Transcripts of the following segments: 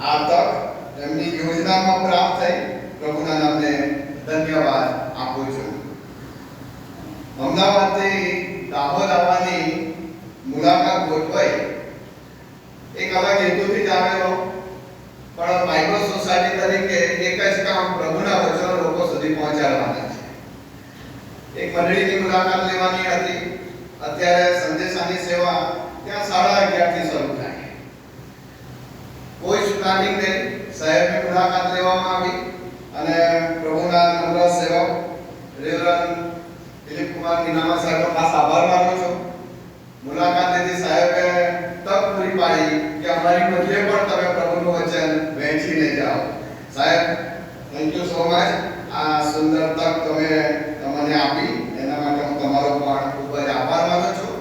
આ તક એમની યોજનામાં પ્રાપ્ત થઈ પ્રભુના નામને ધન્યવાદ આપું છું. અમદાવાદથી દાહોદ આવવાની મુલાકાત ગોઠવાઈ એક અલગ હેતુથી જ આવેલો, પણ બાઇબલ સોસાયટી તરીકે એક જ કામ પ્રભુના વચનો લોકો સુધી પહોંચાડવાના છે. એક મંડળીની મુલાકાત લેવાની હતી. અત્યારે સંદેશાની સેવા ત્યાં 11:30 થી શરૂ થાય. કોઈ જ પ્લાનિંગ નહીં, સાહેબની મુલાકાત લેવામાં આવી અને પ્રભુના નમ્ર સેવક રેવરન્ડ દિલીપ કુમાર મીનામા સાહેબનો ખાસ આભાર માનું છું. મુલાકાત લીધી, સાહેબે તક પૂરી પાડી કે અમારી મધ્યે પણ તમે પ્રભુનું વચન વહેંચીને જાઓ. સાહેબ, થેન્ક યુ સો મચ. આ સુંદર તક તમને આપી એના માટે હું તમારો પણ ખૂબ જ આભાર માનું છું.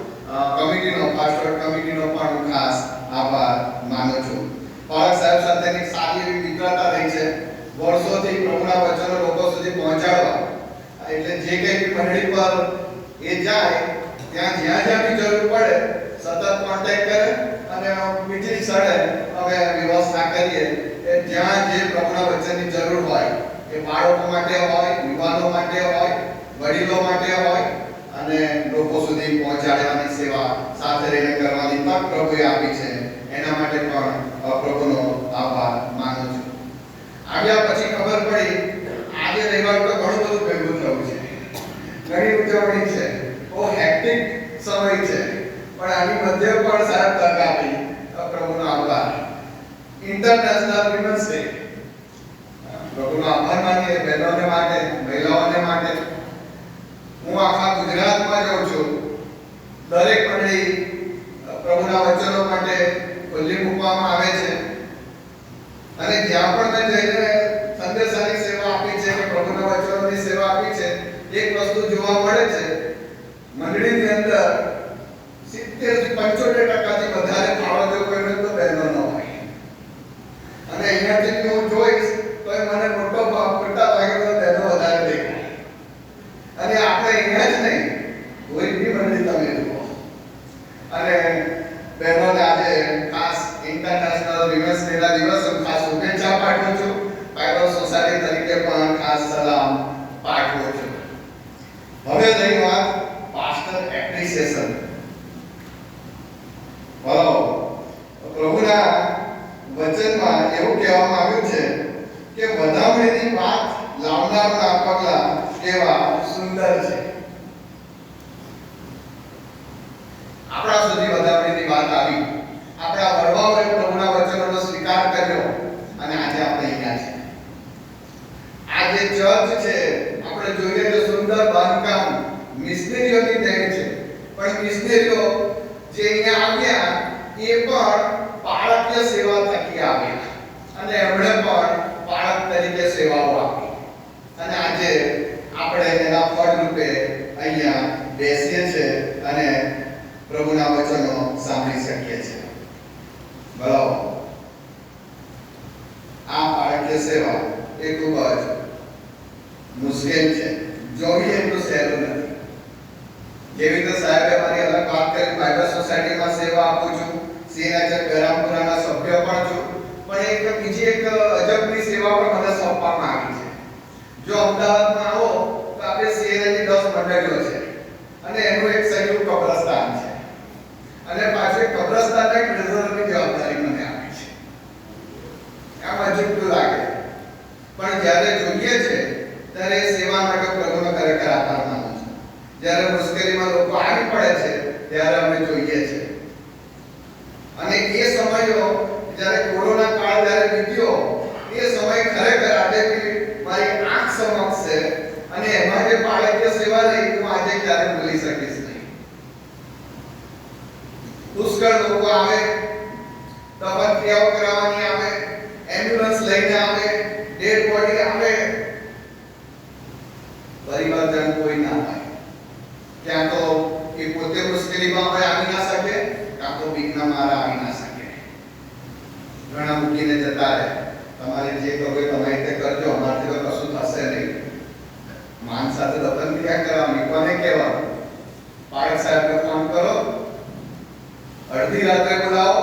કમિટીનો, પાસ્ટર કમિટીનો પણ હું ખાસ આભાર માનું છું. પાળક સાહેબ સાથેની સારી એવી મિત્રતા રહી છે વર્ષોથી પ્રભુના વચનો લોકો સુધી પહોંચાડવા. એટલે જે કંઈ મંડળી પર એ જાય ત્યાં જ્યાં બી જરૂર પડે સતત કોન્ટેક્ટ કરે અને બીજી સ્થળે અમે વ્યવસ્થા કરીએ કે જ્યાં જે પ્રભુના વચનની જરૂર હોય, એ બાળકો માટે હોય, યુવાનો માટે હોય, વડીલો માટે હોય, અને લોકો સુધી પહોંચાડવાની સેવા સાથે રહીને કરવાની તક પ્રભુએ આપી છે. એના માટે પણ પ્રભુનો આભાર માનું છું. આવ્યા પછી ખબર પડી આજે રવિવાર તો ઘણું બધું ભેગું થયું છે, ઘણી ઉજવણી છે, બહુ હેક્ટિક સમય છે, પણ આની મધ્ય પણ સાહેબ તક આપી, પ્રભુનો આભાર. ઇન્ટરનેશનલ વિમેન્સ ડે, પ્રભુનો આભાર માનીએ બહેનોને માટે, મહિલાઓને માટે. હું આખા ગુજરાતમાં જાઉં છું, દરેક મંડળી પ્રભુના વચનો માટે ખુલ્લી મૂકવામાં આવે છે અને જ્યાં પણ મેં જઈને સંદેશાની સેવા આપી છે કે પ્રભુના વચનોની સેવા આપી છે, એક વસ્તુ જોવા મળે છે, મંડળીની અંદર 70-75% વધારે ફાળો જો કોઈને તો બહેનોનો હોય. અને અહીંયાથી હું જોઈશ તો મને મોટા ભાગે તો બહેનો વધારે દેખાય. અને આપણે અહીંયા જ નહીં, કોઈ બી મંડળી તમે જુઓ. અને બહેનોને આજે ખાસ ઇન્ટરનેશનલ વિમેન્સ ડેના દિવસે ખાસ શુભેચ્છા પાઠવું છું. બાઇબલ સોસાયટી તરીકે પણ ખાસ સલામ પાઠવું છું. હવે રહી વાત પાસ્ટર એપ્રિસિએશન. પ્રભુના વચનમાં એવું કહેવામાં આવ્યું છે કે વધામણીની વાત લાવનારના પગલા કેવા સુંદર છે. આપણા સુધી વધામણીની વાત આવી, આપણા વડવાઓએ પ્રભુના વચનોનો સ્વીકાર કર્યો અને આજે આપણે અહીંયા છે. આ જે ચર્ચ છે, આપણે જોઈએ તો સુંદર બાંધકામ મિશનરીઓની દેન છે, પણ મિશનરીઓ જે અહીંયા આવ્યા એ પણ પાળકીય સેવા થકી આવ્યા અને એમણે પણ પાળક તરીકે સેવાઓ આપી. અને આજે આપણે એના ફળ રૂપે અહીંયા બેસીએ છીએ અને પ્રભુના વચનો સાંભળી શકીએ છીએ. બરાબર, આ પાળકીય સેવા એ ખૂબ જ મુશ્કેલ છે, જોઈએ એટલું સહેલું નથી. જેવી રીતે સાહેબે મારી અલગ વાત કરી, બાઇબલ સોસાયટીમાં સેવા આપું છું, સીએનએચએફ ગરામપુરાના સભ્ય પણ છું, પણ બીજી એક અજબની સેવા પણ મને સોંપવામાં આવી છે. જો અમદાવાદમાં આવો તો આપણે સીએનએચની 10 મંડળીઓ છે અને એનું એક સંયુક્ત કબ્રસ્તાન છે, અને પાછળ કબ્રસ્તાનના ટ્રેઝરરની જવાબદારી મને આપી છે. આમ અજુગતું લાગે, પણ જ્યારે જોઈએ છે ત્યારે સેવા માટે પ્રભુનો ખરેખર આભાર માનું છું. જ્યારે મુશ્કેલીમાં લોકો આવી પડે છે ત્યારે અમે જોઈએ છે. અને એ સમયો જ્યારે કોરોના કાળ જ્યારે વીત્યો, એ સમય ખરેખર આજે મારી આંખ સમક્ષ છે અને એમાં જે પાળકીય સેવા રહી હું આજે ક્યારે ભૂલી શકીશ નહીં. પુષ્કળ લોકો આવે, દફન ક્રિયાઓ કરાવવાની આવે, એમ્બ્યુલન્સ લઈને આવે, ડેડ બોડી આવે, પરિવારજન કોઈ ના હોય. ક્યાં તો એ પોતે મુશ્કેલીમાં હોય, આવી ના શકે, કાં તો બીકના મારા આવી ના શકે. ઘણા મૂકીને જતા રહે, તમારે જે કરવું તમે તે કરજો, અમારથી તો કશું થશે નહીં. માન સાથે દફન ક્રિયા કરાવવાની, કોને કહેવાનું? પાળક સાહેબને ફોન કરો, અડધી રાત્રે બોલાવો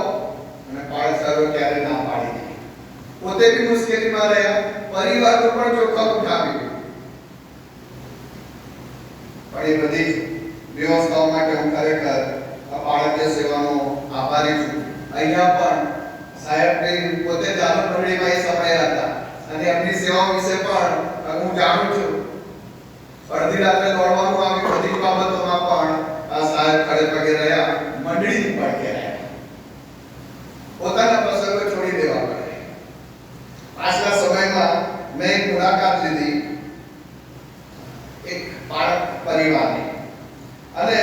અને પાળક સાહેબ ક્યારે ના પાડી દે. પોતે બી મુશ્કેલીમાં રહ્યા, પરિવારનું પણ જોખમ ઉઠાવ્યું. પણ એ બધી વ્યવસ્થાઓ માટે હું ખરેખર આ બાળકીય સેવાનો આભારી છું. અહીંયા પણ સાહેબ પોતે ચાલુ મંડળીમાં એ સમય હતા અને એમની સેવાઓ વિશે પણ હું જાણું છું. અડધી રાત્રે દોડવાનું આવ્યું, બધી બાબતોમાં પણ આ સાહેબ ખડે પગે રહ્યા, મંડળીની પડખે રહ્યા. પોતાના પ્રસંગો છોડી દેવા પડે. પાછલા સમયમાં મેં એક મુલાકાત લીધી એક બાળક પરિવારની, અને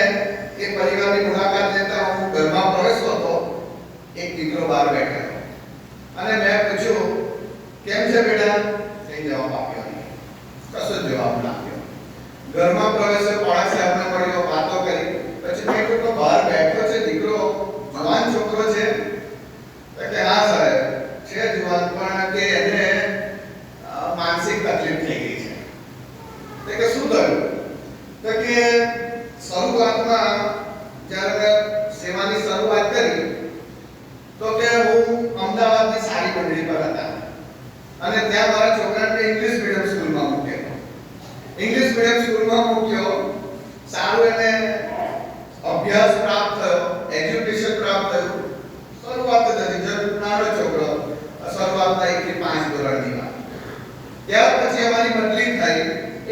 એ પરિવારની મુલાકાત લેતા હું ઘરમાં પ્રવેશતો હતો. એક દીકરો બહાર બેઠેલો અને મેં પૂછ્યું, કેમ છે બેટા? કઈ જવાબ આપ્યો નહીં, કશો જવાબ ના આપ્યો. ઘરમાં પ્રવેશ્યો, પાડા સાહેબને મળ્યો, વાતો કરી. પછી મેં કીધું, બહાર બેઠો છે દીકરો, જવાન છોકરો છે? તો કે હા સાહેબ છે જવાન, પણ કે એને માનસિક તકલીફ થઈ ગઈ છે. તો કે શું થયું? તો કે શરૂઆતમાં જ્યારે મેં સેવાની શરૂઆત કરી તો કે હું અમદાવાદની સારી મંડળી પર હતા અને ત્યાં મારા છોકરાને ઇંગ્લિશ મીડિયમ સ્કૂલમાં મૂક્યો. ઇંગ્લિશ મીડિયમ સ્કૂલમાં મૂક્યો, સારું એને અભ્યાસ પ્રાપ્ત થયો, એજ્યુકેશન પ્રાપ્ત થયું. શરૂઆત જ હતી, જબ નાનો છોકરો, શરૂઆતના 1 થી 5 ધોરણની વાત. ત્યાર પછી અમારી બદલી થઈ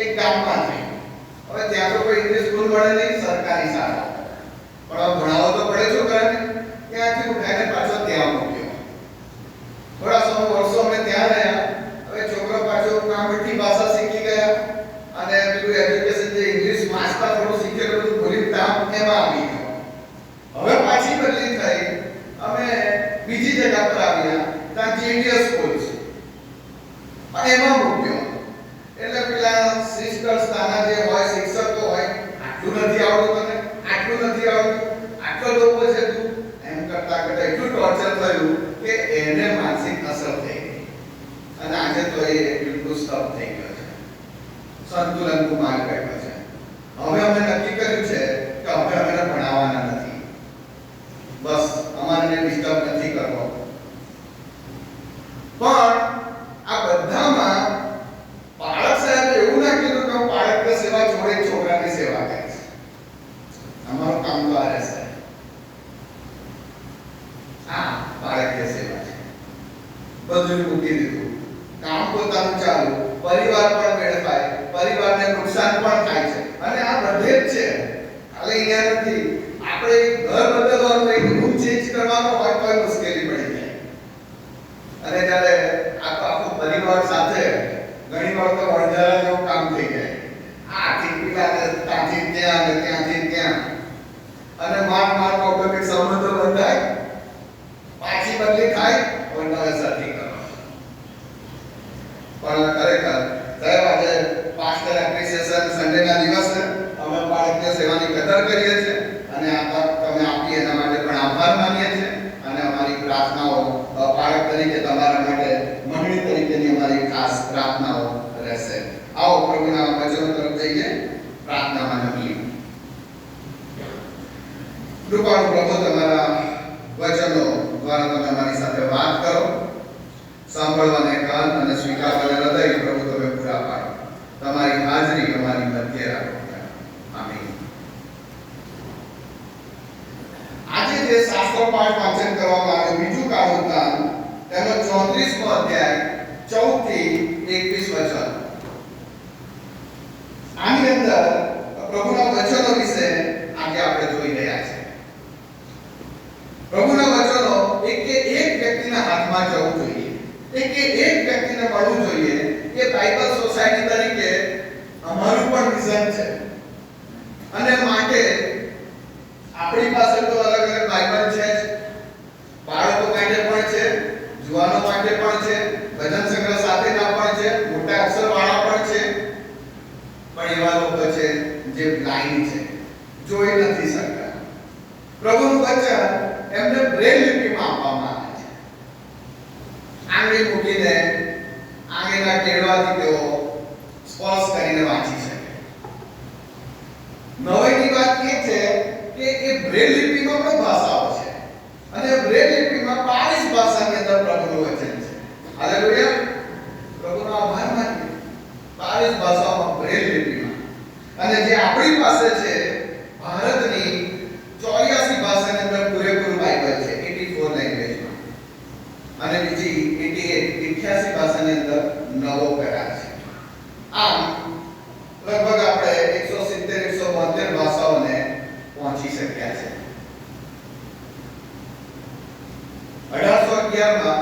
એક ગામમાં થઈ. હવે ત્યાં તો કોઈ ઇંગ્લિશ સ્કૂલ મળે નહીં, સરકારી શાળા, પણ ભણાવો તો પડે છોકરાને. ત્યાંથી ઉઠાઈને પાછો ત્યાં મૂક્યો. થોડા સમય વર્ષો અમે ત્યાં રહ્યા. હવે છોકરો પાછો કામઠી ભાષા શીખી ગયા અને પેલું એજ્યુકેશન જે ઇંગ્લિશ વાંચતા થોડું શીખેલું હતું ભૂલી એમાં આવી ગયો. હવે પાછી બદલી થઈ, અમે બીજી જગ્યા પર આવ્યા, ત્યાં જીડીએસ સ્કૂલ છે અને એમાં મૂક્યો. એટલે પેલા સિસ્ટર્સ તાના જે હોય, શિક્ષકો હોય, આટલું નથી આવડતું તને, આટલું નથી આવડતું, આટલો લોકો છે તું, એમ કરતા કરતા એટલું ટોર્ચર થયું કે એને માનસિક અસર થઈ ગઈ અને આજે તો એ બિલકુલ સ્તબ્ધ થઈ ગયો છે, સંતુલન ગુમાવી બેઠો છે. હવે અમે નક્કી કર્યું છે કે હવે અમે ભણાવવાના નથી, બસ અમારે ડિસ્ટર્બ નથી કરવો. પણ આ બધામાં બાળક સાહેબ એવું ના કીધું કે હું બાળકની સેવા છોડે છોકરાની સેવા કરીશ. અમારું કામ તો આ રહેશે. હા, બાળકની સેવા છે, બધું મૂકી દીધું, કામ પોતાનું ચાલુ, પરિવાર પણ વેડફાય, પરિવારને નુકસાન પણ થાય છે અને આ બધે જ છે. ખાલી અહીંયા નથી, આપણે ઘર બદલવાનું હોય, રૂમ ચેન્જ કરવાનો હોય તો મુશ્કેલી પડી જાય. અને જ્યારે આખો પરિવાર સાથે ઘણી વાર તો અડધારા જેવું કામ થઈ જાય. આથી પેલા ત્યાંથી ત્યાં અને ત્યાંથી ત્યાં, અને માર કૌટુંબિક સંબંધો બંધાય, પાછી બદલી થાય, હવે નવેસરથી કરો. પણ ખરેખર સાહેબ આજે પાસ્ટર એપ્રિસિએશન સન્ડેના દિવસે અમે બાળકીય સેવાની કદર કરીએ છીએ અને આ તક તમે આપી એના માટે પણ આભાર માનીએ છીએ અને અમારી પ્રાર્થનાઓ બાળક તરીકે તમારા માટે મંડળી તરીકેની અમારી ખાસ પ્રાર્થનાઓ રહેશે. આવો પ્રભુના વચનો તરફ જઈએ, પ્રાર્થનામાં નમીએ. કૃપાળુ પ્રભુ, તમારા વચનો દ્વારા તમે અમારી સાથે વાત કરો, સાંભળવાને કાન અને સ્વીકારવાને હૃદય પ્રભુ તમે પૂરા પાડો. તમારી હાજરી અમારી મધ્ય રાખો. આમીન. આજે જે શાસ્ત્ર પાઠ વાંચન કરવામાં આવ્યું, બીજું કાળવૃતાંત તેનો 34મો અધ્યાય 14 થી 21 વચન. આની અંદર પ્રભુના વચનો વિશે આજે આપણે જોઈ રહ્યા છીએ. પ્રભુના વચનો એક વ્યક્તિના હાથમાં જવું જોઈએ, એક વ્યક્તિને મળવું જોઈએ. એ બાઇબલ સોસાયટી તરીકે અમારું પણ વિઝન છે અને માટે આપણી પાસે તો અલગ અલગ બાઇબલ છે જ. બાળકો માટે પણ છે, જુવાનો માટે પણ છે, ભજન સંગ્રહ સાથેના પણ છે, મોટા અક્ષરવાળા પણ છે. પણ એવા લોકો છે જે બ્લાઇન્ડ છે, જોઈ નથી શકતા. પ્રભુનું વચન એમને બ્રેલ લિપિમાં આપવામાં આવે છે. આંગળી મૂકીને આંગળીના ટેડવાથી તેઓ સ્પર્શ કરીને વાંચી શકે. નવાઈની વાત એ છે કે એ બ્રેલ લિપિમાં પણ ભાષાઓ છે અને બ્રેલ લિપિમાં 22 ભાષાની અંદર પ્રભુનું વચન છે. હાલેલુયા. પ્રભુનો આભાર માનીએ. 22 ભાષાઓમાં બ્રેલ લિપિમાં, અને જે આપણી પાસે છે ભારતની 84 ભાષાની અંદર પૂરેપૂરું બાઇબલ છે, 84 લેંગ્વેજમાં, અને બીજી 88 ભાષાની અંદર નવો કરાર છે. આમ લગભગ આપણે 170-172 ભાષાઓને પહોંચી શક્યા છે. 1811માં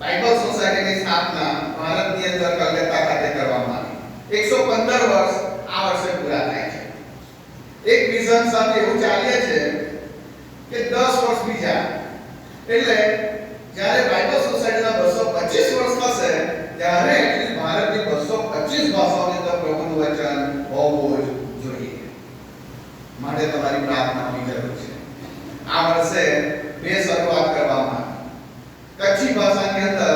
બાઇબલ સોસાયટીની સ્થાપના ભારતની અંદર કલકત્તા ખાતે કરવામાં આવી. 115 વર્ષ આ વર્ષે પૂરા થાય છે. એક વિઝન સાથે એવું ચાલે છે કે 10 વર્ષ બીજા, એટલે જ્યારે બાઇબલ સોસાયટીના 225 વર્ષ થશે ત્યારે એટલી ભારતની 225 ભાષાઓની અંદર પ્રભુનું વચન હોવું જ જોઈએ. માટે તમારી પ્રાર્થનાની જરૂર છે. આ વર્ષે બે શરૂઆત કરવામાં આવી. કચ્છી ભાષાની અંદર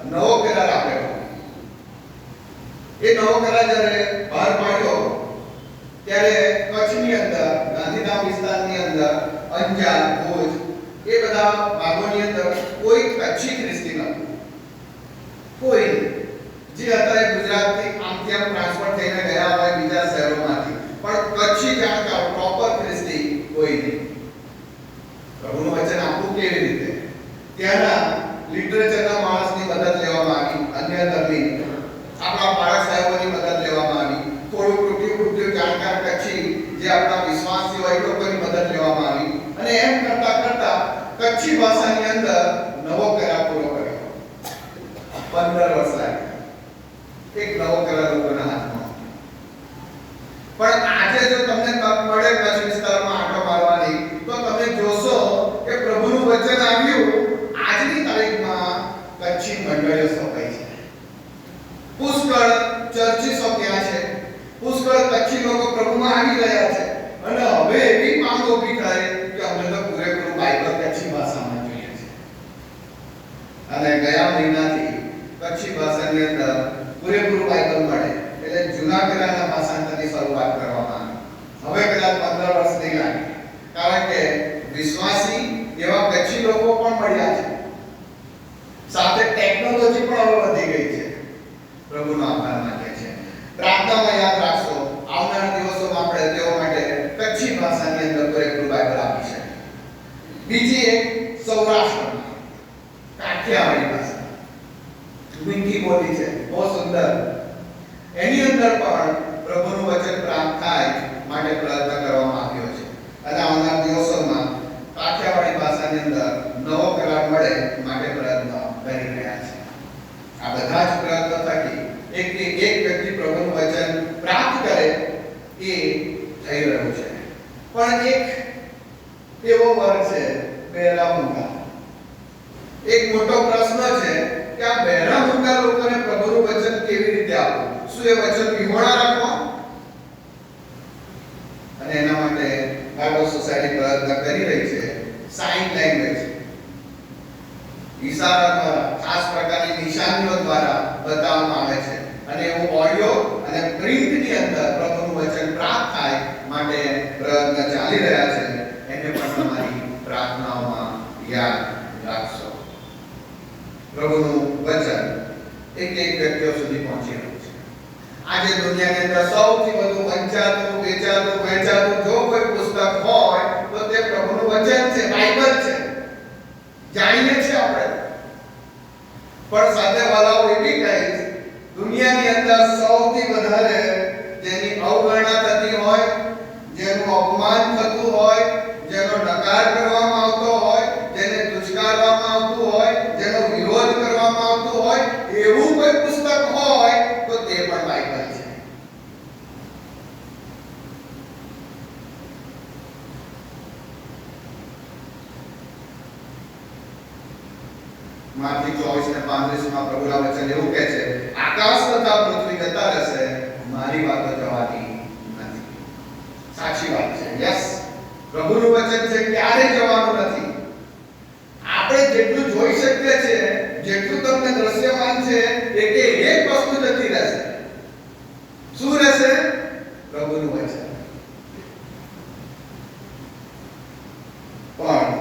નવો કરાર આપેલો. એ નવો કરાર જ્યારે બહાર પાડ્યો ત્યારે કચ્છની અંદર, ગાંધીધામ વિસ્તારની અંદર, અંજાર, ભુજ એ બધા ભાગોની અંદર કોઈ કચ્છી ખ્રિસ્તી નહોતું. કોઈ જે હતા એ ગુજરાતથી આમથી આમ ટ્રાન્સફર થઈને ગયા હોય બીજા શહેરોમાંથી, પણ કચ્છી જાણકાર પ્રોપર ખ્રિસ્તી કોઈ નહીં. પ્રભુનું વચન આપવું કેવી રીતે? ત્યાંના લિટરેચરના માણસની મદદ લેવામાં આવી, અન્ય ધર્મી આપણા બાળક સાહેબોની મદદ લેવામાં આવી, થોડું ટૂંકી જાણકાર કચ્છી જે આપણા વિશ્વાસી હોય એ લોકોની મદદ લેવામાં આવી, અને એમ કરતા કરતા કચ્છી ભાષાની અંદર નવો કરાર પૂરો કર્યો. 15 વર્ષ લાગ્યા એક નવો કરાર લોકોના હાથમાં. પણ આજે જો તમને તક મળે કચ્છ વિસ્તારમાં આંટો મારવાની, તો તમે જોશો કે પ્રભુનું વચન આવ્યું. આજની તારીખમાં કચ્છી મંડળીઓ સ્થપાઈ છે. પુષ્કળ ચર્ચીસો ત્યાં છે. પુષ્કળ કચ્છી લોકો પ્રભુમાં આવી રહ્યા છે. અને હવે એવી માંગ ઊભી થાય કે અમને તો પૂરેપૂરું બાઇબલ કચ્છી ભાષામાં જોઈએ છે. અને ગયા મહિનાથી કચ્છી ભાષાની અંદર પૂરેપૂરું બાઇબલ મળે એટલે જૂના કરારના ભાષાંતરની શરૂઆત કરવામાં આવી. હવે કદાચ 15 વર્ષ નહીં લાગે, કારણ કે વિશ્વાસી એવા કચ્છી લોકો પણ મળ્યા છે. સાથે ટેકનોલોજી પણ હવે વધી ગઈ છે. પ્રભુનો આભાર માનીએ છીએ. પ્રાર્થનામાં યાદ રાખશો, આવનારા દિવસોમાં આપણે તેઓ માટે કચ્છી ભાષાની અંદર પૂરેપૂરું બાઇબલ આપી શકીએ. બીજી એક સૌરાષ્ટ્રમાં કાઠિયાવાડી ભાષા, મીઠી બોલી છે, બહુ સુંદર. એની અંદર પણ પ્રભુનું વચન પ્રાપ્ત થાય માટે પ્રયત્ન કરવામાં આવ્યો છે. અને આવનારા દિવસોમાં કાઠિયાવાડી ભાષાની અંદર નવો કરાર મળે માટે પ્રયત્ન કરી રહ્યા છે. આ બધા જ પ્રયત્નો થકી એક વ્યક્તિ પ્રભુનું વચન પ્રાપ્ત કરે એ થઈ રહ્યું છે. પણ એક એવો વર્ગ છે બહેરા મૂંગા. એક મોટો પ્રશ્ન છે કે આ બહેરા મૂંગા લોકોને પ્રભુનું વચન કેવી રીતે આપવું? શું એ વચન વિહોણા રાખવા? અને એના માટે બાઇબલ સોસાયટી પ્રયત્ન કરી રહી છે. સાઇન લેંગ્વેજ, ઈશારા દ્વારા, ખાસ પ્રકારની નિશાનીઓ દ્વારા બતાવવામાં આવે છે. અને એવું ઓડિયો અને પ્રિન્ટની અંદર પ્રભુનું વચન પ્રાપ્ત થાય માટે પ્રયત્ન ચાલી રહ્યા છે. એને પણ તમારી પ્રાર્થનાઓમાં યાદ રાખશો. પ્રભુનું વચન એક વ્યક્તિઓ સુધી પહોંચી રહ્યું છે. આજે દુનિયાની અંદર સૌથી વધુ વંચાતું, વેચાતું, વહેંચાતું જો કોઈ પુસ્તક હોય તો તે પ્રભુનું વચન છે, બાઇબલ છે. જાણીએ છીએ આપણે. પણ સાથે વાલાઓ એવી કહીશ, દુનિયાની અંદર સૌથી વધારે જેની અવગણના થતી હોય, જેનું અપમાન થતું હોય, જેનો નકાર કરવામાં આવતો હોય, જેને તુચ્છકારવામાં આવતું હોય, જેનો વિરોધ કરવામાં આવતો હોય, એવું કોઈ પુસ્તક હોય તો તે પણ બાઇબલ છે. માથી 24 ને 35 માં પ્રભુના વચન એવું કહે છે, આકાશ તથા પૃથ્વી જતા રહેશે, મારી વાતો જવાની નથી. સાચી વાત છે. યસ, પ્રભુનું વચન છે, ક્યારે જવાનું નથી. આપણે જેટલું જોઈ શકીએ છીએ, જેટલું તમને દ્રશ્યમાન છે, એક વસ્તુ જતી રહેશે. શું રહેશે? પ્રભુનું વચન. પણ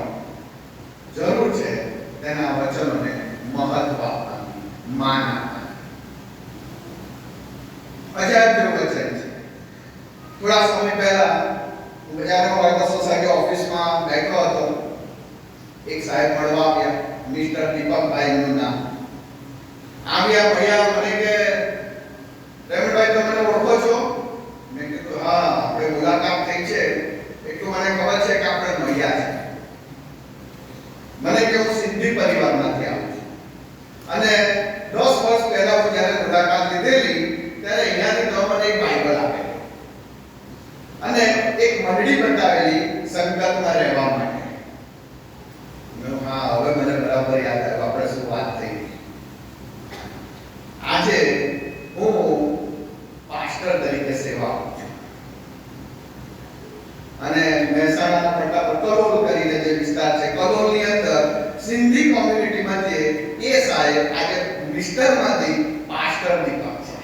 જરૂર છે તેના વચનોને મહત્વ આપવાનું. માન આપવાનું. અજાયબ જેવું વચન છે. થોડા સમય પહેલા હું બજારમાં વાયકા સોસાયટી ઓફિસમાં બેઠો હતો. એક સાહેબ મળવા આવ્યા, મિસ્ટર દીપકભાઈ નું નામ. આવ્યા ભૈયા મને કે રેમણભાઈ તમે મને ઓળખો છો? મેં કીધું હા, આપણે મુલાકાત થઈ છે એટલું મને ખબર છે કે આપણે મળ્યા છે. મને કે હું સિંધી પરિવારમાંથી આવું છું અને 10 વર્ષ પહેલા હું જ્યારે મુલાકાત લીધેલી ત્યારે અહીંયાથી તો મને એક બાઇબલ આપેલી અને એક મંડળી બતાવેલી સંગતમાં રહેવા માટે. મેં હા, હવે મને બરાબર યાદ આવ્યું આપણે શું વાત થઈ. આજે હું પાસ્ટર તરીકે સેવા આપું છું અને મહેસાણાના પટ્ટા પર કલોલ કરીને જે વિસ્તાર છે, કલોલની અંદર સિંધી કોમ્યુનિટીમાંથી એ સાહેબ આજે મિસ્ટરમાંથી પાસ્ટર દીપક છે.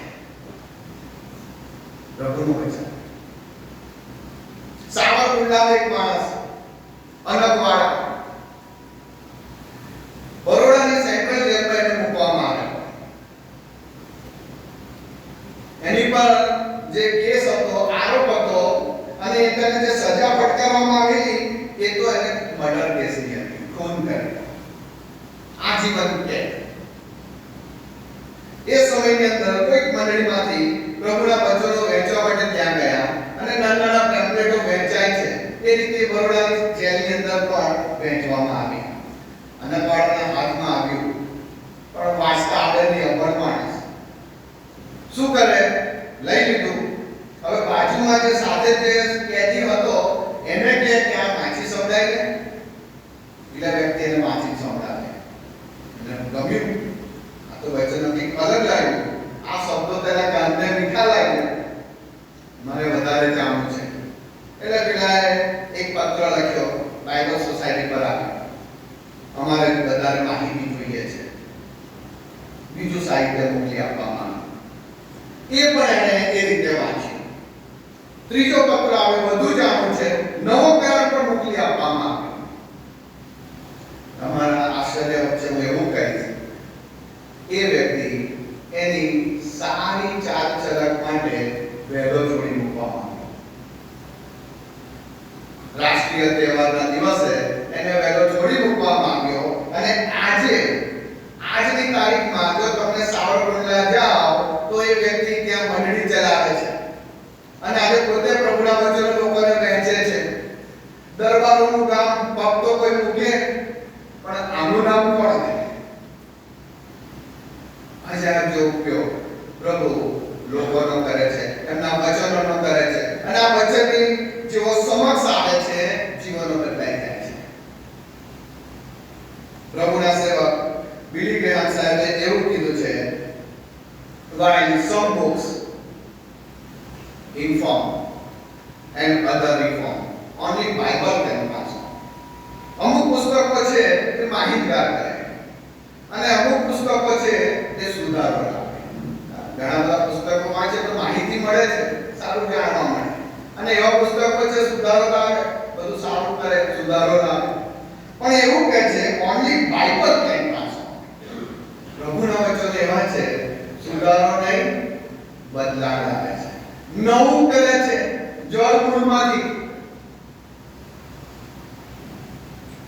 પ્રભુનું વચન. સાવરકુંડલાનો એક માણસ અનકવાડા બરોડાની સેન્ટ્રલ જેલમાં એને મૂકવામાં આવ્યો. એની પર જે કેસ હતો, આરોપ હતો અને એને જે સજા ફટકારવામાં આવેલી એ તો એને મર્ડર કેસની હતી, ખૂન કરી, આજીવન કેદ. એ સમયની અંદર કોઈક મંડળીમાંથી પ્રભુના વચનો વહેંચવા માટે ત્યાં ગયા અને નાના નાના પેમ્પલેટો વહેંચાય છે એ રીતે બરોડાની જેલની અંદર પણ વહેંચવામાં આવી. અને બાળકના હાથમાં આવ્યું પણ વાંચતા આવડે નહીં, અભણ માણસ શું કરે? લઈ લીધું. હવે બાજુમાં જે સાથે જે કેદી હતો એને કે આ વાંચી સંભળાય ને, પેલા વ્યક્તિ એને વાંચી સંભળાવે. એને ગમ્યું, આ તો વચન કંઈક અલગ લાગ્યું, આ શબ્દો તેના કાનને મીઠા લાગ્યા, મારે વધારે જાણવું છે. એટલે પેલાએ એક પત્ર લખ્યો, બાઇબલ સોસાયટી પર આપ્યો, અમારે વધારે માહિતી જોઈએ છે, બીજું સાહિત્ય મોકલી આપવામાં આવ્યું. એ પણ એને એ રીતે વાંચ્યું. ત્રીજો પત્ર આવે, વધુ જાણવું છે, નવો કરાર પણ મોકલી આપવામાં આવ્યો. તમારા આશ્ચર્ય વચ્ચે હું એવું કહીશ, એ વ્યક્તિ એની સારી ચાલ ચલક માટે વહેલો છોડી મૂકવામાં આવ્યો. રાષ્ટ્રીય તહેવારના દિવસે એને વહેલો છોડી મૂકવામાં આવ્યો અને આજની તારીખમાં જો તમે સાવરકુંડલા જાઓ તો એ વ્યક્તિ ત્યાં મંડળી ચલાવે છે અને આજે પોતે પ્રભુના વચનો લોકોને વહેંચે છે. દરબારોનું કામ ફક્ત કોઈ મૂકે પણ આનું નામ કોણ દે? અજાયબ જે ઉપયોગ પ્રભુ લોકોનો કરે છે, એમના વચનોનો કરે છે અને આ વચનની જેવો સમક્ષ આવે છે જીવનો બદલાઈ જાય છે. પ્રભુના સેવક બિલી ગ્રેહામ સાહેબે એવું કીધું છે, while some books inform and other reform, only Bible can pass on. અમુક પુસ્તકો છે તે માહિતગાર કરે અને અમુક પુસ્તકો છે તે સુધારો લાવે. ઘણા બધા પુસ્તકો વાંચે તો માહિતી મળે છે, સારું જાણવા મળે અને એવા પુસ્તકો છે સુધારો લાવે, બધું સારું કરે, સુધારો લાવે. પણ એવું કહે છે only Bible can pass on. પ્રભુના વચનો એવા છે, સુધારો નહીં બદલાવ લાવે છે, નવું કરે છે જળ મૂળમાંથી.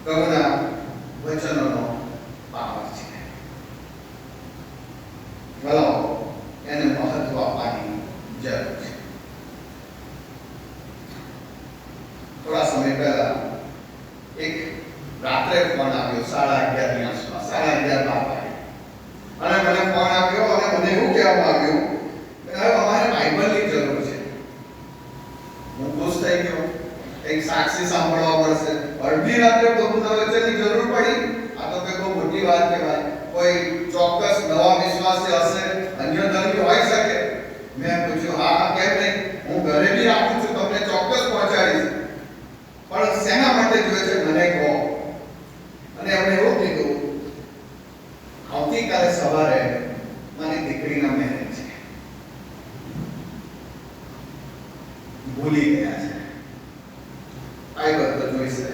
પ્રભુના વચનોનો પાવર છે. ભલો એને મહત્વ આપવાની જરૂર છે. થોડા સમય પહેલા એક રાત્રે ફોન આવ્યો, 11:30 ની આસપાસ, 11:30 વાગે, અને મને ફોન આવ્યો અને મને એવું કહેવામાં આવ્યું કે હવે અમારે બાઇબલની જરૂર છે. હું ખુશ થઈ ગયો, એક સાક્ષી સાંભળવા મળશે. અડધી રાત્રે પ્રભુના વચનની જરૂર પડી, આ તો કંઈ બહુ મોટી વાત કહેવાય. કોઈ ચોક્કસ નવા વિશ્વાસી હશે, અન્ય ધર્મી હોઈ શકે. મેં પૂછ્યું હા કેમ નહીં, હું ઘરે બી રાખું છું, તમને ચોક્કસ પહોંચાડીશ, પણ શેના માટે જોઈએ છે મને કહો. અને એમણે એવું કીધું, આવતીકાલે સવારે મારી દીકરીના મેરેજ છે, ભૂલી ગયા છે, બાઇબલ તો જોઈશે.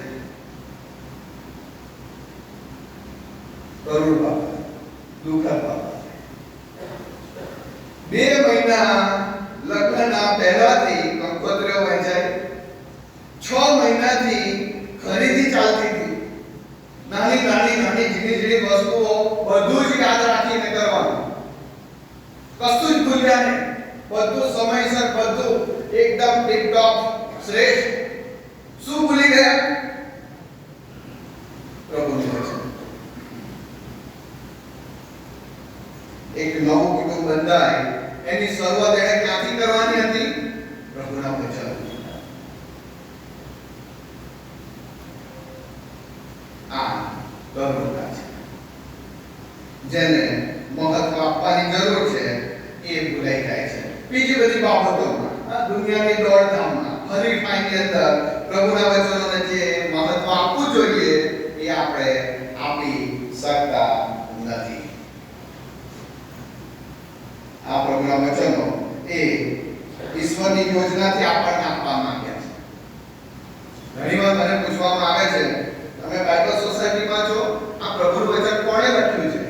કરુણ બાબત, દુઃખદ બાબત. 2 મહિના લગ્નના પહેલાથી કંકોત્રીઓ વહેંચાય, 6 મહિનાથી ખરીદી ચાલતી હતી. નાની ઝીણી વસ્તુઓ બધું જ યાદ રાખીને કરવાનું, કશું જ ભૂલ્યા નહીં, બધું સમયસર, બધું એકદમ ટીપટોપ શ્રેષ્ઠ. શું ભૂલી ગયા? પ્રભુનું વચન. એક નવું કુટુંબ બંધાય એની શરૂઆત એને ક્યાંથી કરવાની હતી? પ્રભુના વચન. આ પ્રભુતા છે જેને મહત્વ આપવાની જરૂર છે એ ભૂલાઈ જાય છે. બીજી બધી બાબતોમાં, આ દુનિયાની દોડધામમાં, હરીફાઈની અંદર પ્રભુના વચનોને જે મહત્વ આપવું જોઈએ એ આપણે આપી શકતા નથી. આ પ્રભુના વચનો એ ઈશ્વરની યોજનાથી આપણને આપવામાં આવ્યા છે. ઘણીવાર મને પૂછવામાં આવે છે, તમે બાઇબલ સોસાયટીમાં છો, આ પ્રભુનું વચન કોણે લખ્યું છે?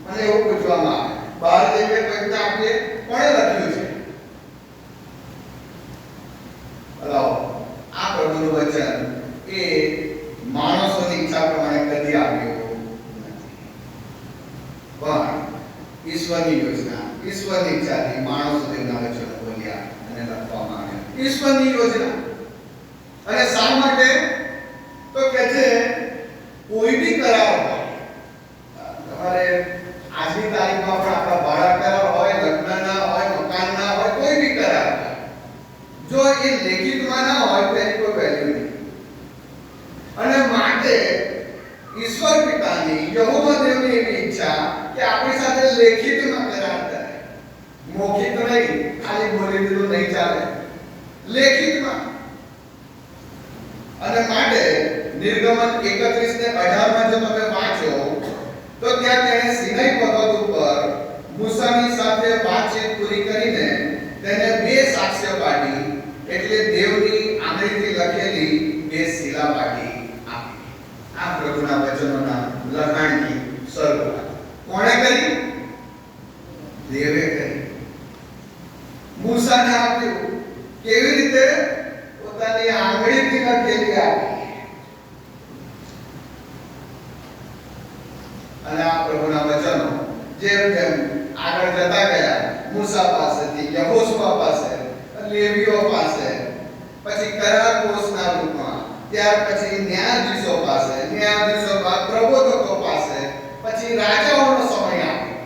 મને એવું પૂછવામાં આવે. બહાર જઈને કવિતા આપીએ, કોણે લખ્યું છે? અલાઓ, આ પ્રભુનું વચન એ માણસોની ઈચ્છા પ્રમાણે કદી આવ્યું નથી, પણ ઈશ્વરની યોજના, ઈશ્વરની ઈચ્છાથી માણસો તેમના વચનો બોલ્યા અને લખવામાં આવ્યા. ઈશ્વરની યોજના. અને શા માટે? તો કે છે કોઈ બી કરાર હોય, તમારે આજની તારીખમાં પણ આપણા ભાડા કરાર હોય, લગ્નના હોય, મકાનના હોય, કોઈ બી કરાર હોય, જો એ લેખિતમાં ના હોય તો એની કોઈ વેલ્યુ નહીં. અને માટે ઈશ્વર પિતાની, યહોવા દેવની એવી ઈચ્છા કે આપણી સાથે લેખિતમાં કરાર કરે. મૌખિક નહીં, ખાલી બોલી દીધું નહીં ચાલે, લેખિતમાં. અને માટે નિર્ગમન 31:18 માં જો તમે વાંચો તો ત્યાં તેણે સિનાઈ પર્વત ઉપર મૂસાની સાથે વાતચીત પૂરી કરીને તેને 2 સાક્ષ્ય પાડી, એટલે દેવની આંગળીથી લખેલી 2 શિલા પાડી આપી. આ પ્રભુના વચનોના લખાણની શરૂઆત કોણે કરી? દેવે કરી. મૂસાને આપ્યું. કેવી રીતે? પોતાની આંગળીથી લખેલી આપી. અને આ પ્રભુના વચનો જેમ જેમ આગળ જતા ગયા, મૂસા પાસેથી યહોશુઆ પાસે, લેવીઓ પાસે, પછી કરાર કોષના રૂપમાં, ત્યાર પછી ન્યાયાધીશો પાસે, ન્યાયાધીશો બાદ પ્રબોધકો પાસે, પછી રાજાઓનો સમય આવ્યો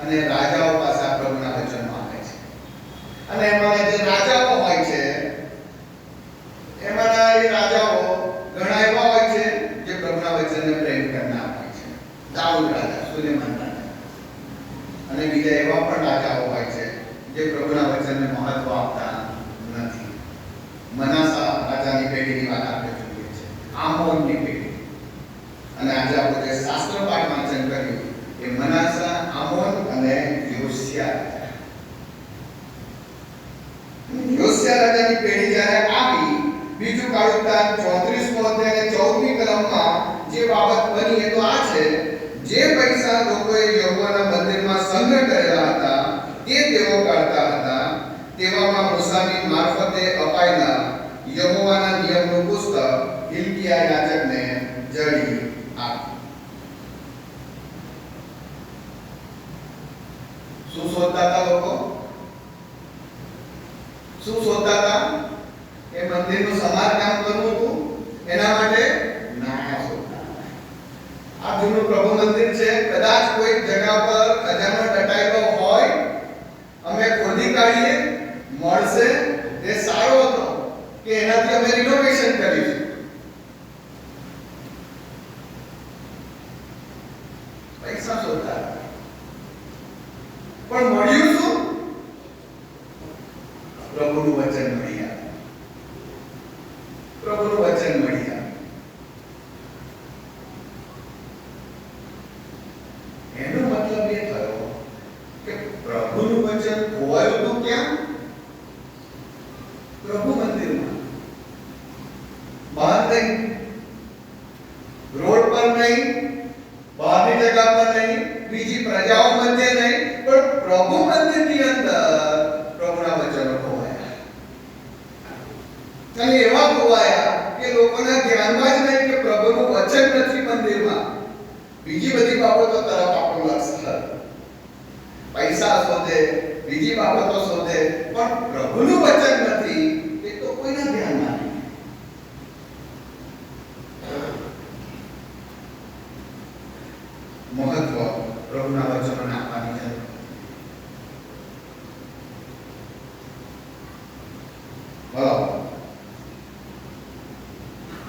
અને રાજાઓ પાસે આ પ્રભુના વચનો આવે છે. અને એમાં જે રાજાઓ હોય છે, એમાંના એ રાજાઓ ઘણા એવા હોય છે જે પ્રભુના વચનને પ્રેમ કરનાર હોય છે. દાઉદ રાજા, સુલેમાન રાજા, અને બીજા એવા પણ રાજાઓ હોય છે જે પ્રભુના વચનને મહત્વ આપતા નથી. મનાસા રાજાની પેઢીની વાત આપણે જોઈએ છે, આમોનની પેઢી. અને આજે આપણે જે શાસ્ત્ર પાઠ વાંચન કર્યું એ મનાસા, આમોન અને યોશિયા રાજા. યોશિયા રાજાની પેઢી જ્યારે આવી, બીજું કાળુતાન 34મો અધ્યાય અને 14મી કલમમાં જે બાબત બની એ તો આ છે, જે પૈસા લોકોએ યહોવાના મંદિરમાં સંગ્રહ કરેલા હતા તે તેઓ કાઢતા હતા, તેવામાં મૂસાની મારફતે અપાયેલા યહોવાના નિયમનું પુસ્તક હિલ્કિયા યાજકને જડી આપ્યું. શું શોધતા હતા લોકો? શું શોધતા હતા? એ મંદિરનું સમારકામ કરવું હતું, એના માટે નાણાં શોધતા હતા. આ જૂનું પ્રભુ મંદિર છે, કદાચ કોઈ જગ્યા પર ખજાનો દટાયેલો હોય, અમે ખોદી કાઢીએ, મળશે, એ સારો હતો કે એનાથી અમે રિનોવેશન કરીશું. પૈસા શોધતા હતા. પણ મળ્યું શું? પ્રભુનું વચન મળી આવ્યું. પ્રભુનું વચન મળી આવ્યું. એનો મતલબ એ થયો કે પ્રભુનું વચન ખોવાયું હતું ક્યાં? પ્રભુ મંદિરમાં. બહાર નહીં, રોડ પર નહીં, બહારની જગ્યા પર નહીં, બીજી પ્રજાઓ મધ્ય નહીં, પણ પ્રભુ મંદિરની કોઈના ધ્યાનમાં જ નહીં કે પ્રભુનું વચન નથી મંદિરમાં, બીજી બધી બાબતો તરફ આપણું લક્ષ્ય હતું. પૈસા શોધે, બીજી બાબતો શોધે, પણ પ્રભુનું વચન નથી એ તો કોઈના ધ્યાનમાં નહીં. મહત્વ પ્રભુના વચનોને આપવાની જરૂર.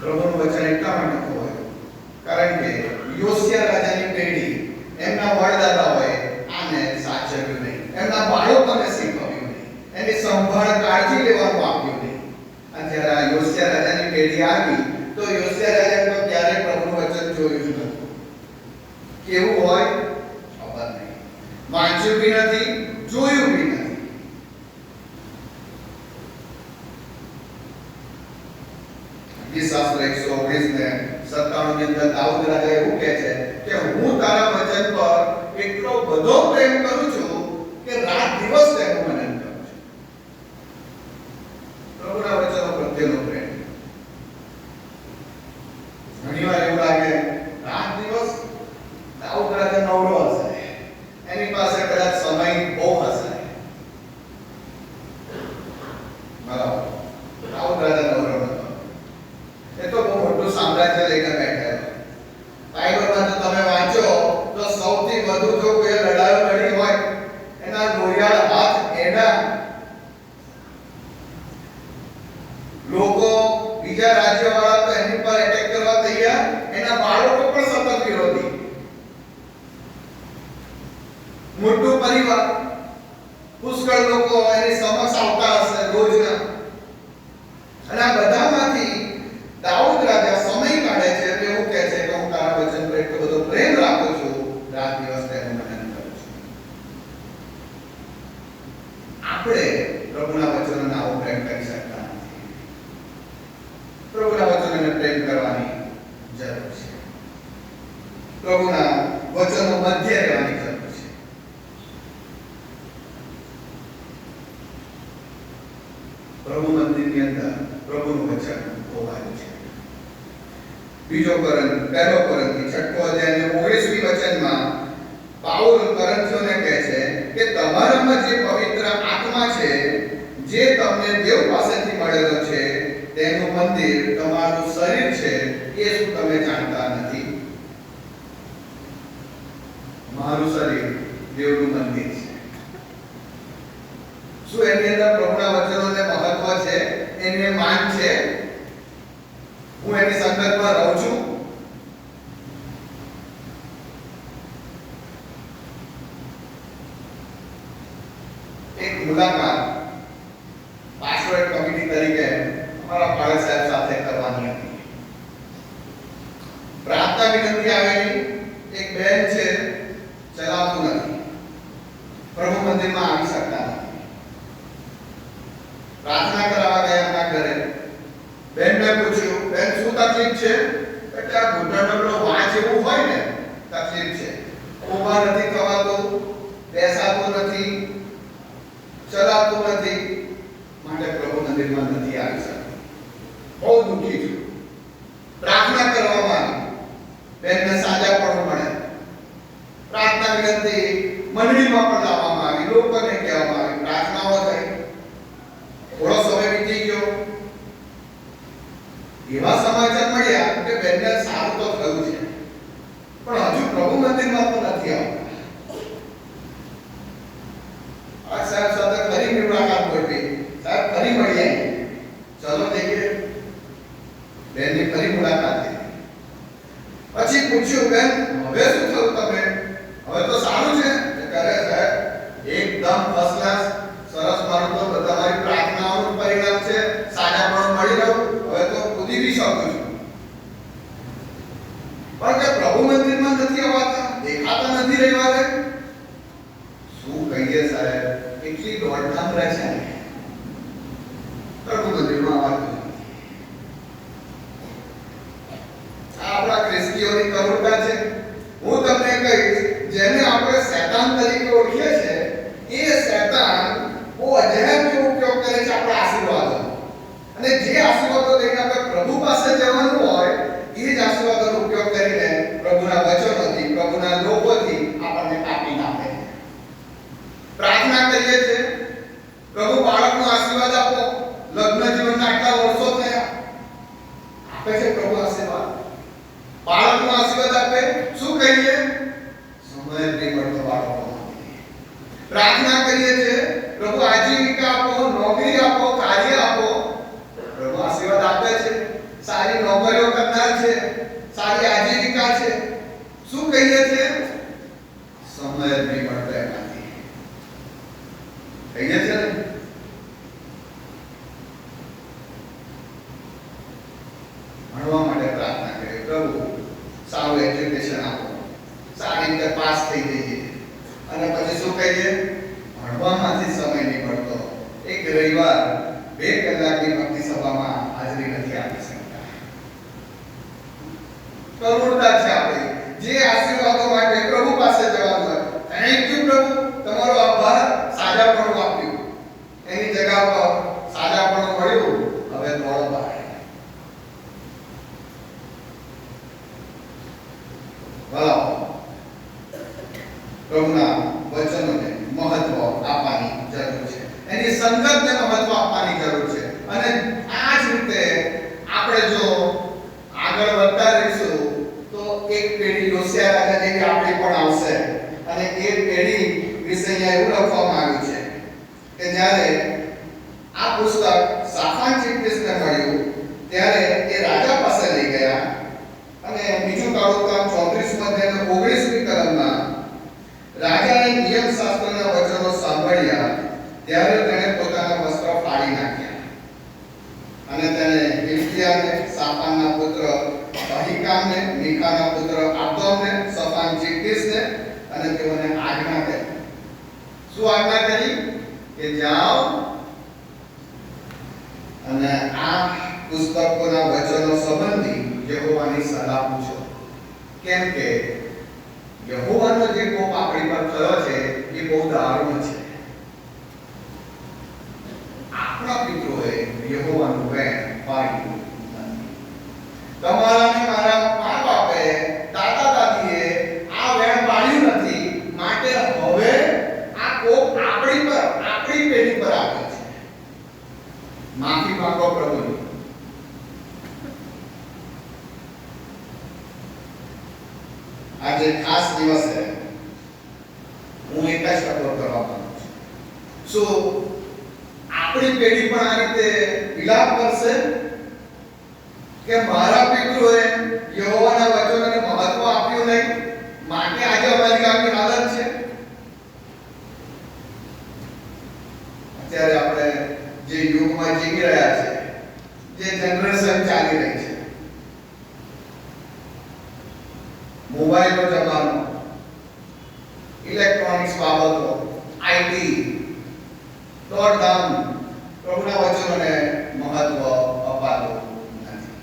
પ્રભુનું વચન એટલા માટે હોય કારણ કે યોશિયા રાજાની પેઢી એમના વડદાદાઓએ આને સાચવ્યું નહીં, એમના બાળકોને શીખવ્યું નહીં, એની સંભાળ કાળજી લેવાનું આપ્યું નહીં. અને જ્યારે આ યોશિયા રાજાની પેઢી આવી તો યોશિયા રાજાએ તો ક્યારેય પ્રભુનું વચન જોયું જ નહોતું. કેવું હોય ખબર નહીં, વાંચ્યું બી નથી, જોયું બી નથી. શાસ્ત્ર 119 ને 97 ની અંદર દાઉદ રાજા એવું કહે છે કે હું તારા વચન પર એટલો બધો પ્રેમ કરું છું કે રાત દિવસ તેનું મનન કરું છું. પ્રભુના વચનો પ્રત્યેનો પ્રેમ. ઘણીવાર એવું લાગે રાત દિવસ દાઉદ રાજા નવરો હશે, એની પાસે કદાચ સમય બહુ હશે. બરાબર, દાઉદ રાજા નવરો નહોતો. એ તો બહુ મોટું સામ્રાજ્ય લઈને બેઠેલો. બાઇબલમાં જો તમે વાંચો તો સૌથી વધુ જો કોઈ લડાઈ લડી હોય એના ઘોડિયાળ હાથ એડા. લોકો બીજા રાજ્યવાળા તો એની પર એટેક કરવા તૈયાર, એના બાળકો પણ સતત વિરોધી. મોટું પરિવાર, પુષ્કળ લોકો એની સમક્ષ આવતા હશે રોજના. અને આ બધામાંથી દાઉદ રાજા સમય કાઢે છે અને એવું કહે છે કે હું તારા વચન પર એટલો બધો પ્રેમ રાખું છું, રાત દિવસ તેનું મનન કરું છું. આપણે પ્રભુના વચનોને આવો પ્રેમ કરી શકતા નથી. પ્રભુના વચનોને પ્રેમ કરવાની જરૂર છે. પ્રભુના વચનો મધ્ય રહેવાની જરૂર છે. પ્રભુ મંદિરની અંદર પ્રભુનું વચન હોવાનું છે. બીજો પહેલો કોરિન્થી 6 અધ્યાય 19મી વચનમાં પાઉલ કોરિન્થીઓને કહે છે કે તમારામાં જે પવિત્ર આત્મા છે, જે તમને દેવ પાસેથી મળેલો છે, તેનું મંદિર તમારું શરીર છે, એ શું તમે જાણતા નથી? મારું શરીર દેવનું મંદિર છે. શું એની અંદર પ્રભુના વચનોને મહત્વ છે, એને માન છે? હું એની સંગતમાં રહું છું? એક મુલાકાત પાસ્ટોરેટ કમિટી તરીકે અમારા પાળક સાહેબ સાથે કરવાની હતી. પ્રાર્થના વિનંતી આવેલી. એક બેન છે, ચલાવતું નથી, પ્રભુ મંદિરમાં આવી શકતા નથી. પ્રાર્થના કરાવવા ગયા એમના ઘરે. બેનને પૂછ્યું, બેન શું તકલીફ છે? એટલે આ ઘૂંટણનો વાંચ એવું હોય ને, તકલીફ છે, ઊભા નથી થવાતું, બેસાતું નથી, ચલાતું નથી, માટે પ્રભુ મંદિરમાં નથી આવી શકતી. બહુ દુઃખી છું. પ્રાર્થના કરવામાં આવી. બેનને સાજા પડવું મળે. પ્રાર્થના વિનંતી મંડળીમાં પણ લાવવામાં આવી, લોકોને કહેવામાં આવી, પ્રાર્થનાઓ થઈ. થોડો સમય વીતી ગયો. એવા સમાચાર મળ્યા કે બેનને સારું તો થયું છે, પણ હજુ પ્રભુ મંદિરમાં તો નથી આવતા. આ સાહેબ સાથે ફરી મુલાકાત ગોઠવી. સાહેબ ફરી મળીએ, ચલો જઈએ. બેનની ફરી મુલાકાત થઈ. પછી પૂછ્યું, બેન હવે શું થયું તમને? હવે તો સારું છે. કરે સાહેબ એકદમ ફર્સ્ટ ક્લાસ, સરસ. મારું તો તમારી પ્રાર્થનાઓનું પરિણામ છે, સાજાપણું મળી રહ્યું. હવે તો કૂદી બી શકું છું. પણ કે પ્રભુ મંદિરમાં નથી આવતા, દેખાતા નથી રવિવારે. શું કહીએ સાહેબ, એટલી દોડધામ રહે છે, પ્રભુ મંદિરમાં આવતું. આ આપણા ખ્રિસ્તીઓની કરુણતા છે. હું તમને કહીશ, જેને આપણે શૈતાન તરીકે ઓળખીએ છીએ, એ શૈતાન બહુ અજાયબ ઉપયોગ કરે છે આપણા આશીર્વાદો. અને જે આશીર્વાદો લઈને આપણે પ્રભુ પાસે જવાનું પ્રાર્થના કરીએ છીએ, પ્રભુ આજીવિકા આપો, નોકરી આપો, કાર્ય આપો. પ્રભુ આશીર્વાદ આપે છે, સારી નોકરીઓ કરનાર છે, સારી આજીવિકા છે. શું કહીએ છીએ? સમય જ નહીં મળતો એમાંથી કહીએ છીએ ને. ભણવા માટે પ્રાર્થના કરીએ, પ્રભુ સારું એજ્યુકેશન આપો, સારી રીતે પાસ થઈ જઈએ. અને પછી શું કહીએ? ભણવામાંથી સમય નહીં મળતો, એક રવિવાર 2 કલાકની ભક્તિ સભામાં હાજરી નથી આપી શકતા. કરુણતા છે આપણી. જે આશીર્વાદો માટે પ્રભુ પાસે જવાનું હોય, થેન્ક યુ પ્રભુ, તમારો આભાર, સાજાપણું આપ્યું. એની જગ્યા પર સાજાપણું મળ્યું, હવે દોડો બહાર. ભલા પ્રભુના વચનોને મહત્વ આપવાની જરૂર છે, એની સંગતને મહત્વ આપવાની જરૂર છે. અને આ જ રીતે આપણે જો આગળ વધતા રહીશું તો એક પેઢી યોશિયા રાજા જેવી આપણી પણ આવશે. અને એ પેઢી વિશે અહીંયા એવું લખવામાં આવ્યું છે કે જ્યારે આ પુસ્તક શાફાન ચીફને મળ્યું ત્યારે એ રાજા પાસે લઈ ગયા. અને બીજું કાળુકામ 34 અધ્યાય 19મી કલમમાં રાજાએ નિયમ શાસ્ત્રના વચનો સાંભળ્યા ત્યારે તેણે પોતાના વસ્ત્ર ફાડી નાખ્યા અને તેણે હિલ્કિયાને, શાફાનના પુત્ર અહીકામને, મીકાના પુત્ર આબ્દોમને, શફાન ચીફને અને તેઓને આજ્ઞા કરી. શું આજ્ઞા કરી? કે જાઓ અને આ પુસ્તકોના વચનો સંબંધી યહોવાની સલાહ પૂછો. કેમ કે યહોવાનો જે કોપ આપણી પર થયો છે એ બહુ દારૂણ છે. આપણા પિતૃઓએ યહોવાનું વેણ પાડ્યું નથી. તમારા અને મારા મા બાપે, દાદા દાદીએ આ વેણ પાડ્યું નથી. માટે હવે આ કોપ આપણી પર, આપણી પેઢી પર આવે છે. માફી માંગો પ્રભુની. આજે ખાસ દિવસે હું એક જ ટકોર કરવા માંગુ છું. શું આપણી પેઢી પણ આ રીતે વિલાપ કરશે કે મારા પિતૃએ યહોવાના વચનોને મહત્વ આપ્યું નહીં, માટે આજે અમારી આવી હાલત છે? અત્યારે આપણે જે યુગમાં જીવી રહ્યા છે, જે જનરેશન ચાલી રહી છે, મોબાઈલનો જમાનો, ઇલેક્ટ્રોનિક્સ બાબતો, આઈટી, દોડધામ, પ્રભુના વચનોને મહત્વ અપાતું નથી.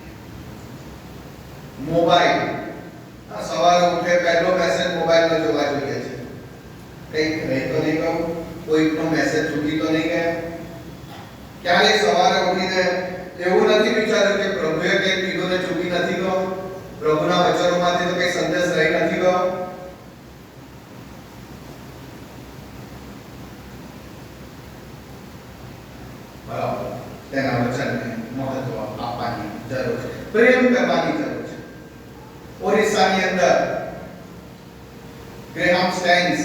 મોબાઈલ, સવારે ઉઠે પહેલો મેસેજ મોબાઈલનો જોવા જોઈએ છે. કંઈક રહી તો નહીં કહું, કોઈકનો મેસેજ ચૂકી તો નહીં ગયા? ક્યારેય સવારે ઉઠીને એવું નથી વિચાર્યું કે પ્રભુએ કંઈક કીધું ને ચૂકી નથી ગયો? પ્રભુના વચનોમાંથી તો કઈ સંદેશ રહી નથી ગયો? બરાબર, તેના વચનને મહત્વ આપવાની જરૂર છે, પ્રેમ કરવાની જરૂર છે. ઓરિસ્સાની અંદર ગ્રેહામ સ્ટેન્સ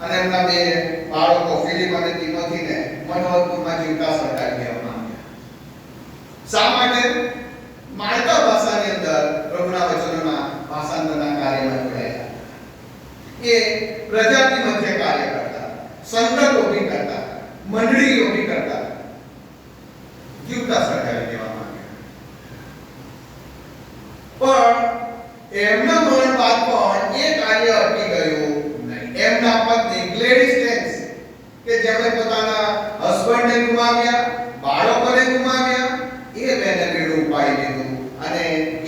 અને એમના 2 બાળકો ફિલિપ અને તિમોથીને મનોહરપુરમાં જીવતા સરકારી દેવામાં આવ્યા. શા માટે? માળકા ભાષાની અંદર પ્રભુના વચનોના ભાષાંતરના કાર્યમાં જોડાયા. એ પ્રજાતિ મધ્ય કાર્ય કરતા, સંઘ ઊભી કરતા, મંડળી ઊભી કરતા, જીવતા સરકારી દેવામાં આવ્યા. પણ એમના મરણ બાદ પણ એ કાર્ય અટકી ગયું નહીં. એમના પત્ની ગ્લેડિસ સ્ટેન્સ કે જેમણે પોતાના હસબન્ડને ગુમાવ્યા, બાળકોને ગુમાવ્યા, એ બેને બીડું ઉપાડી લીધું અને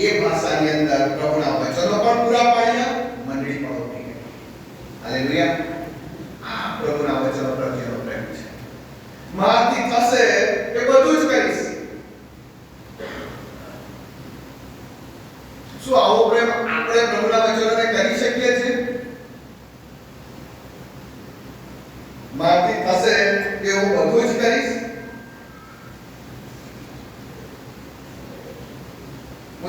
એ ભાષાની અંદર પ્રભુના વચનો પણ પૂરા પાડ્યા, મંડળી પણ ઉભી કરી. હાલેલુયા. આ પ્રભુના વચનો પ્રત્યેનો પ્રેમ છે. મારાથી થશે કે બધું જ કરીશ. શું આવો પ્રેમ આપણે પ્રભુના વચનોને કરી શકીએ છીએ? મારાથી થશે કે હું બધું જ કરીશ.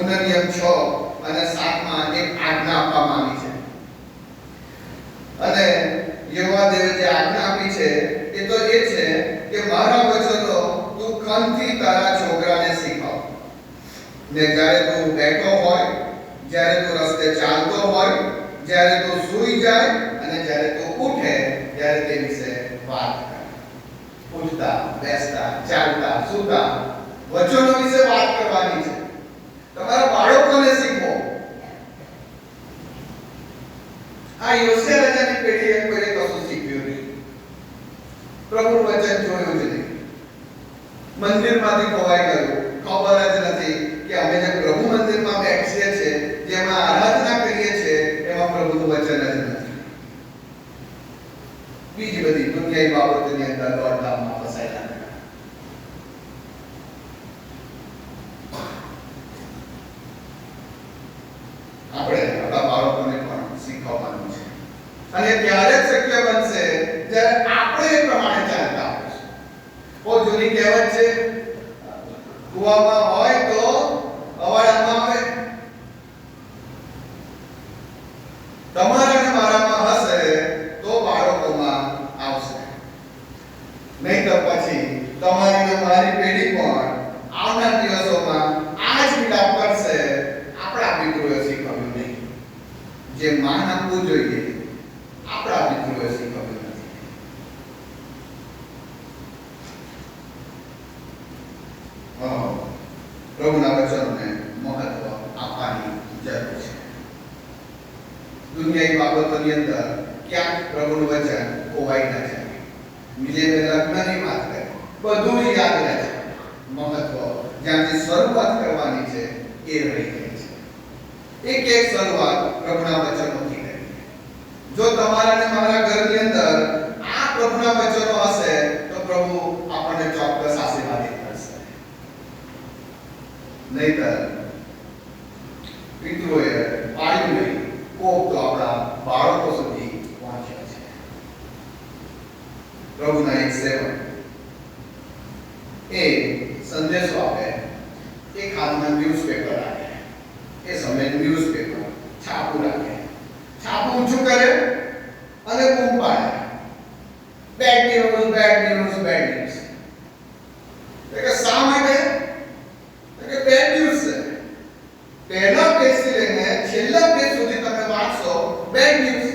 નિયમ 6 અને 7 માં એક આજ્ઞા આપવામાં આવી છે અને યહોવાદેવે જે આજ્ઞા આપી છે એ તો એ છે કે મારા વચનો તું કાનથી તારા છોકરાને શીખવ, ને જ્યારે તું બેઠો હોય, જ્યારે તું રસ્તે ચાલતો હોય, જ્યારે તું સૂઈ જાય અને જ્યારે તું ઉઠે ત્યારે તે વિશે વાત કર. ઉઠતા, બેસતા, ચાલતા, સૂતા વચનો વિશે વાત કરવાની છે. તમારા બાળકોને શીખવો. આ યોશિયા રાજાની પેઢીએ કોઈએ કશું શીખ્યું નહીં. પ્રભુ વચન જોયું જ નહીં. મંદિરમાંથી ખોવાઈ ગયું. ખબર જ નથી કે અમે જે પ્રભુ મંદિરમાં બેસીએ છીએ, જેમાં આરાધના કરીએ છીએ, એમાં પ્રભુનું વચન જ નથી. બીજી બધી દુનિયાવી બાબતોની અંદર દોડધામમાં ફસાયેલા. આપણે આપણા બાળકોને પણ શીખવવાનું છે, અને ત્યારે જ શક્ય બનશે જ્યારે આપણે એ પ્રમાણે ચાલતા હોઈશું. બહુ જૂની કહેવત છે, કુવામાં હોય તો અવાડામાં આવે. તમારા અને મારામાં હશે તો બાળકોમાં આવશે. નહીં તો પછી તમારી ને મારી પેઢી પણ આવનાર દિવસોમાં આ જ વિલાપ કરશે. આપણા પિતૃએ શીખવ્યું નહીં. જે માન આપવું જોઈએ આપણા પિતૃએ શીખવ્યું નથી. પ્રભુના વચનોને મહત્વ આપવાની જરૂર છે. દુનિયાવી બાબતોની અંદર ક્યાંક પ્રભુનું વચન ખોવાઈ ન જાય. મિલેને લગ્નની વાત કરી, બધું જ યાદ રહે છે. મહત્વ જ્યાંથી શરૂઆત કરવાની છે એ રહી ગઈ છે. એક એક શરૂઆત પ્રભુના વચનોથી કરી. જો તમારા અને મારા ઘરની અંદર આ પ્રભુના વચનો હશે તો પ્રભુ આપણને ચોક્કસ આશીર્વાદિત કરશે. નહીતર પિતૃએ પાડ્યું નહીં, કોપ તો આપણા બાળકો સુધી પહોંચ્યો છે. પ્રભુના એક સેવક એ સંદેશો આપે, એક હાથમાં ન્યૂઝપેપર રાખે. એ સમયે ન્યૂઝપેપર છાપું રાખે, છાપું ઊંચું કરે અને બૂમ પાડે, bad news, bad news, bad news. એટલે શા માટે? કે બેડ ન્યૂઝ છે. પહેલા પેજથી લઈને છેલ્લા પેજ સુધી તમે વાંચશો બેડ ન્યૂઝ.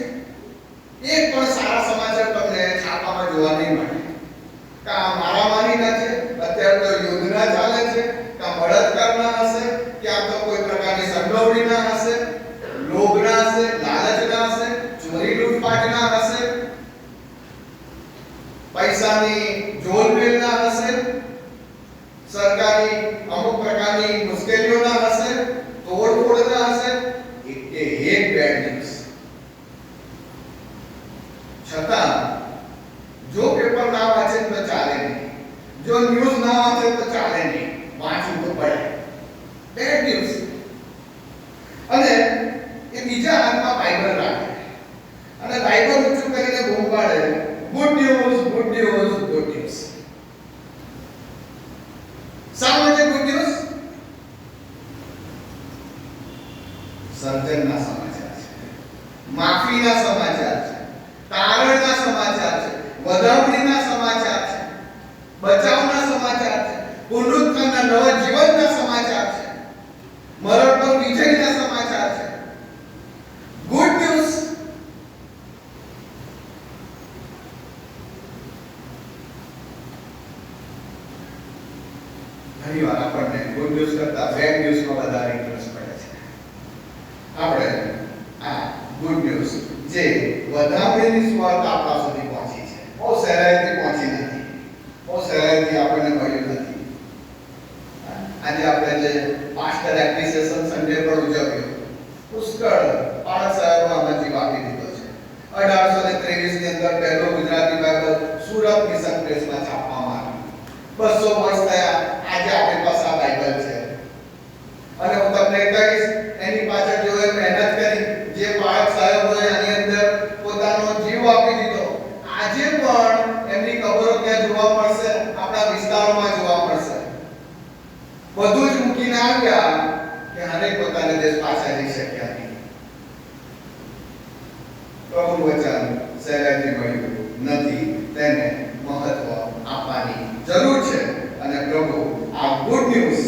એક પણ સારા સમાચાર તમને છાપામાં જોવા નહીં મળે. કા મારામારીના છે, અત્યારે તો યુદ્ધના ચાલે છે, કા બળાત્કારના હશે, ક્યાં તો કોઈ પ્રકારની સંડોવણીના હશે, લોભના હશે, લાલચના હશે, ચોરી લૂંટફાટના હશે, પૈસાની જોલમેલના હશે, સરકારી અમુક પ્રકારની મુશ્કેલીઓના હશે, તોડફોડના હશે. એક બેડ ન્યૂઝ. છતાં જો પેપર ના વાંચે તો ચાલે નહીં, જો ન્યૂઝ ના વાંચે તો ચાલે નહીં, વાંચવું તો પડે. Bad news. અને એ બીજા હાથમાં બાઇબલ રાખે અને બાઇબલ ઊંચું કરીને બૂમ પાડે, good news, good news, good news. શા માટે ગુડ ન્યૂઝ? સર્જનના સમાચાર છે, માફીના સમાચાર છે, તારણના સમાચાર છે, વધામણીના સમાચાર છે, બચાવના સમાચાર છે, પુનરુત્થાનના નવા જીવનના સમાચાર છે, મરણ પર વિજયના સમાચાર છે. Good news. ઘણી વાર આપણને ગુડ ન્યૂઝ કરતા બેડ ન્યૂઝમાં વધારે ઇન્ટરેસ્ટ પડે છે. આપણે આ ગુડ ન્યૂઝ જે વધામણીની સ્વાર્થ આપણા સુધી પહોંચી છે, બહુ સહેલાઈથી પહોંચી નથી, બહુ સહેલાઈથી આપણને મળ્યું નથી. આજે આપણે જે પાસ્ટર એપ્રિસિએશન સન્ડે પર ઉજવ્યો, પુષ્કળ પાળક સાહેબો આમાંથી વાપરી દીધો છે. 1823 ની અંદર પહેલો ગુજરાતી બાઇબલ સુરત મિશન પ્રેસમાં છાપવામાં આવ્યો. 200 વર્ષ થયા, આજે આપણી પાસે આ બાઇબલ છે. અને હું તમને કહીશ, એની પાછળ જો મહેનત કરી, જે પાળક સાહેબોએ આની અંદર પોતાનો જીવ આપી દીધો, આજે પણ એમની કબરો ત્યાં જોવા મળશે, આપણા વિસ્તારોમાં જોવા મળશે. બધું જ મૂકીને આવ્યા કે હરેક પોતાના દેશ પાછા જઈ શક્યા નહીં. પ્રભુનું વચન સહેલાઈથી મળ્યું નથી, તેને મહત્વ આપવાની જરૂર છે. અને પ્રભુ આ ગુડ ન્યૂઝ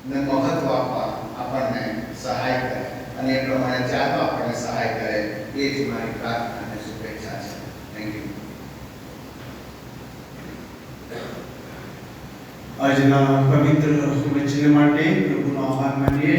ને મહત્વ આપવા આપણને સહાય કરે અને એ પ્રમાણે ચાલવા આપણને સહાય કરે, એ જ મારી પ્રાર્થના અને શુભેચ્છા છે. Thank you. આજના પવિત્ર વચન માટે પ્રભુનો આભાર માનીએ.